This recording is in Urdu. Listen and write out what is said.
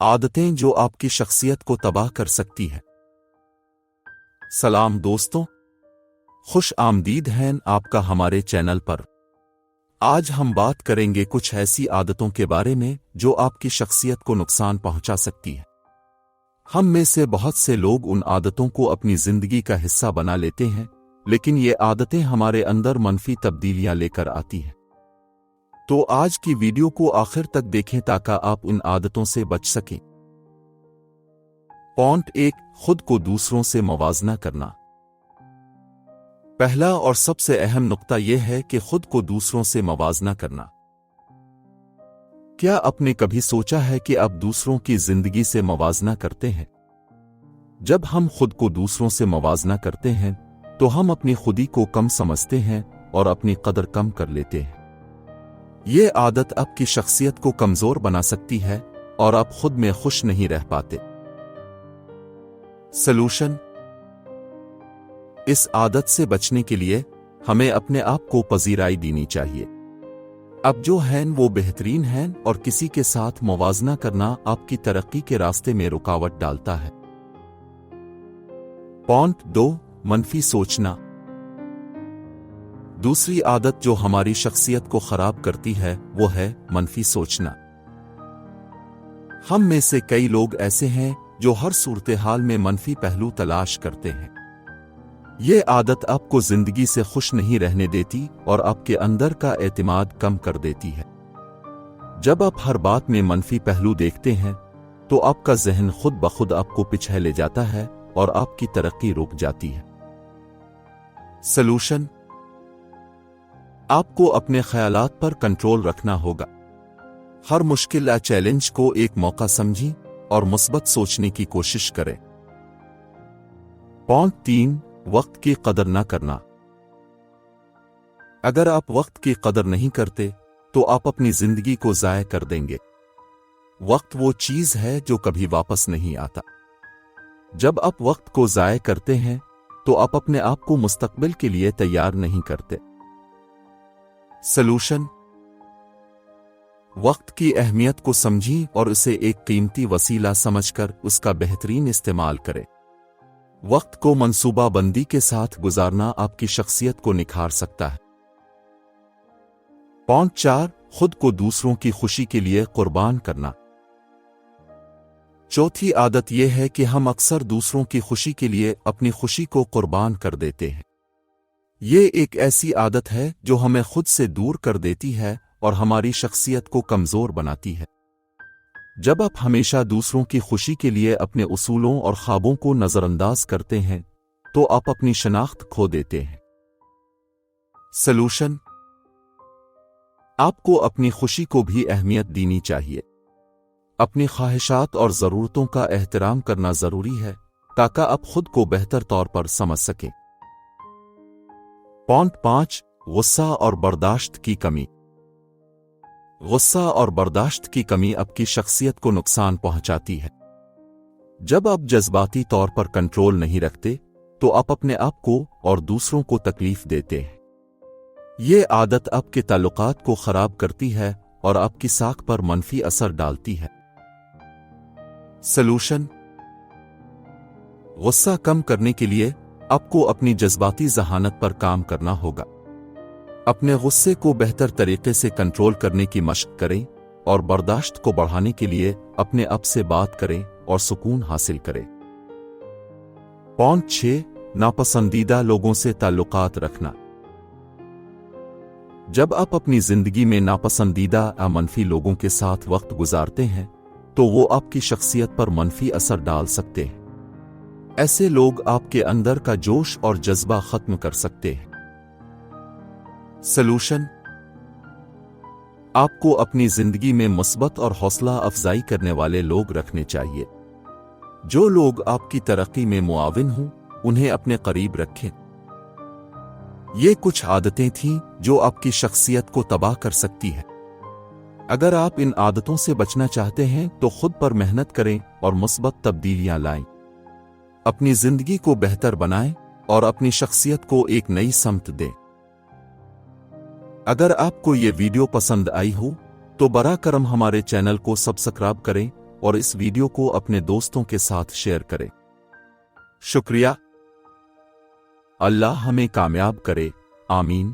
عادتیں جو آپ کی شخصیت کو تباہ کر سکتی ہیں۔ سلام دوستوں، خوش آمدید ہیں آپ کا ہمارے چینل پر۔ آج ہم بات کریں گے کچھ ایسی عادتوں کے بارے میں جو آپ کی شخصیت کو نقصان پہنچا سکتی ہیں۔ ہم میں سے بہت سے لوگ ان عادتوں کو اپنی زندگی کا حصہ بنا لیتے ہیں، لیکن یہ عادتیں ہمارے اندر منفی تبدیلیاں لے کر آتی ہیں۔ تو آج کی ویڈیو کو آخر تک دیکھیں تاکہ آپ ان عادتوں سے بچ سکیں۔ پوائنٹ 1، خود کو دوسروں سے موازنہ کرنا۔ پہلا اور سب سے اہم نقطہ یہ ہے کہ خود کو دوسروں سے موازنہ کرنا۔ کیا آپ نے کبھی سوچا ہے کہ آپ دوسروں کی زندگی سے موازنہ کرتے ہیں؟ جب ہم خود کو دوسروں سے موازنہ کرتے ہیں تو ہم اپنی خودی کو کم سمجھتے ہیں اور اپنی قدر کم کر لیتے ہیں۔ یہ عادت آپ کی شخصیت کو کمزور بنا سکتی ہے اور آپ خود میں خوش نہیں رہ پاتے۔ سلوشن: اس عادت سے بچنے کے لیے ہمیں اپنے آپ کو پذیرائی دینی چاہیے۔ اب جو ہیں وہ بہترین ہیں اور کسی کے ساتھ موازنہ کرنا آپ کی ترقی کے راستے میں رکاوٹ ڈالتا ہے۔ پوائنٹ 2، منفی سوچنا۔ دوسری عادت جو ہماری شخصیت کو خراب کرتی ہے وہ ہے منفی سوچنا۔ ہم میں سے کئی لوگ ایسے ہیں جو ہر صورتحال میں منفی پہلو تلاش کرتے ہیں۔ یہ عادت آپ کو زندگی سے خوش نہیں رہنے دیتی اور آپ کے اندر کا اعتماد کم کر دیتی ہے۔ جب آپ ہر بات میں منفی پہلو دیکھتے ہیں تو آپ کا ذہن خود بخود آپ کو پیچھے لے جاتا ہے اور آپ کی ترقی رک جاتی ہے۔ سلوشن: آپ کو اپنے خیالات پر کنٹرول رکھنا ہوگا۔ ہر مشکل یا چیلنج کو ایک موقع سمجھیں اور مثبت سوچنے کی کوشش کریں۔ پوائنٹ 3، وقت کی قدر نہ کرنا۔ اگر آپ وقت کی قدر نہیں کرتے تو آپ اپنی زندگی کو ضائع کر دیں گے۔ وقت وہ چیز ہے جو کبھی واپس نہیں آتا۔ جب آپ وقت کو ضائع کرتے ہیں تو آپ اپنے آپ کو مستقبل کے لیے تیار نہیں کرتے۔ سلوشن: وقت کی اہمیت کو سمجھیں اور اسے ایک قیمتی وسیلہ سمجھ کر اس کا بہترین استعمال کریں۔ وقت کو منصوبہ بندی کے ساتھ گزارنا آپ کی شخصیت کو نکھار سکتا ہے۔ پوائنٹ 4، خود کو دوسروں کی خوشی کے لیے قربان کرنا۔ چوتھی عادت یہ ہے کہ ہم اکثر دوسروں کی خوشی کے لیے اپنی خوشی کو قربان کر دیتے ہیں۔ یہ ایک ایسی عادت ہے جو ہمیں خود سے دور کر دیتی ہے اور ہماری شخصیت کو کمزور بناتی ہے۔ جب آپ ہمیشہ دوسروں کی خوشی کے لیے اپنے اصولوں اور خوابوں کو نظر انداز کرتے ہیں تو آپ اپنی شناخت کھو دیتے ہیں۔ سلوشن: آپ کو اپنی خوشی کو بھی اہمیت دینی چاہیے۔ اپنی خواہشات اور ضرورتوں کا احترام کرنا ضروری ہے تاکہ آپ خود کو بہتر طور پر سمجھ سکیں۔ پوائنٹ 5، غصہ اور برداشت کی کمی۔ غصہ اور برداشت کی کمی آپ کی شخصیت کو نقصان پہنچاتی ہے۔ جب آپ جذباتی طور پر کنٹرول نہیں رکھتے تو آپ اپنے آپ کو اور دوسروں کو تکلیف دیتے ہیں۔ یہ عادت آپ کے تعلقات کو خراب کرتی ہے اور آپ کی ساکھ پر منفی اثر ڈالتی ہے۔ سلوشن: غصہ کم کرنے کے لیے آپ کو اپنی جذباتی ذہانت پر کام کرنا ہوگا۔ اپنے غصے کو بہتر طریقے سے کنٹرول کرنے کی مشق کریں اور برداشت کو بڑھانے کے لیے اپنے آپ سے بات کریں اور سکون حاصل کریں۔ پوائنٹ 6، ناپسندیدہ لوگوں سے تعلقات رکھنا۔ جب آپ اپنی زندگی میں ناپسندیدہ یا منفی لوگوں کے ساتھ وقت گزارتے ہیں تو وہ آپ کی شخصیت پر منفی اثر ڈال سکتے ہیں۔ ایسے لوگ آپ کے اندر کا جوش اور جذبہ ختم کر سکتے ہیں۔ سلوشن: آپ کو اپنی زندگی میں مثبت اور حوصلہ افزائی کرنے والے لوگ رکھنے چاہیے۔ جو لوگ آپ کی ترقی میں معاون ہوں انہیں اپنے قریب رکھیں۔ یہ کچھ عادتیں تھیں جو آپ کی شخصیت کو تباہ کر سکتی ہے۔ اگر آپ ان عادتوں سے بچنا چاہتے ہیں تو خود پر محنت کریں اور مثبت تبدیلیاں لائیں۔ اپنی زندگی کو بہتر بنائیں اور اپنی شخصیت کو ایک نئی سمت دیں۔ اگر آپ کو یہ ویڈیو پسند آئی ہو تو براہ کرم ہمارے چینل کو سبسکرائب کریں اور اس ویڈیو کو اپنے دوستوں کے ساتھ شیئر کریں۔ شکریہ۔ اللہ ہمیں کامیاب کرے، آمین۔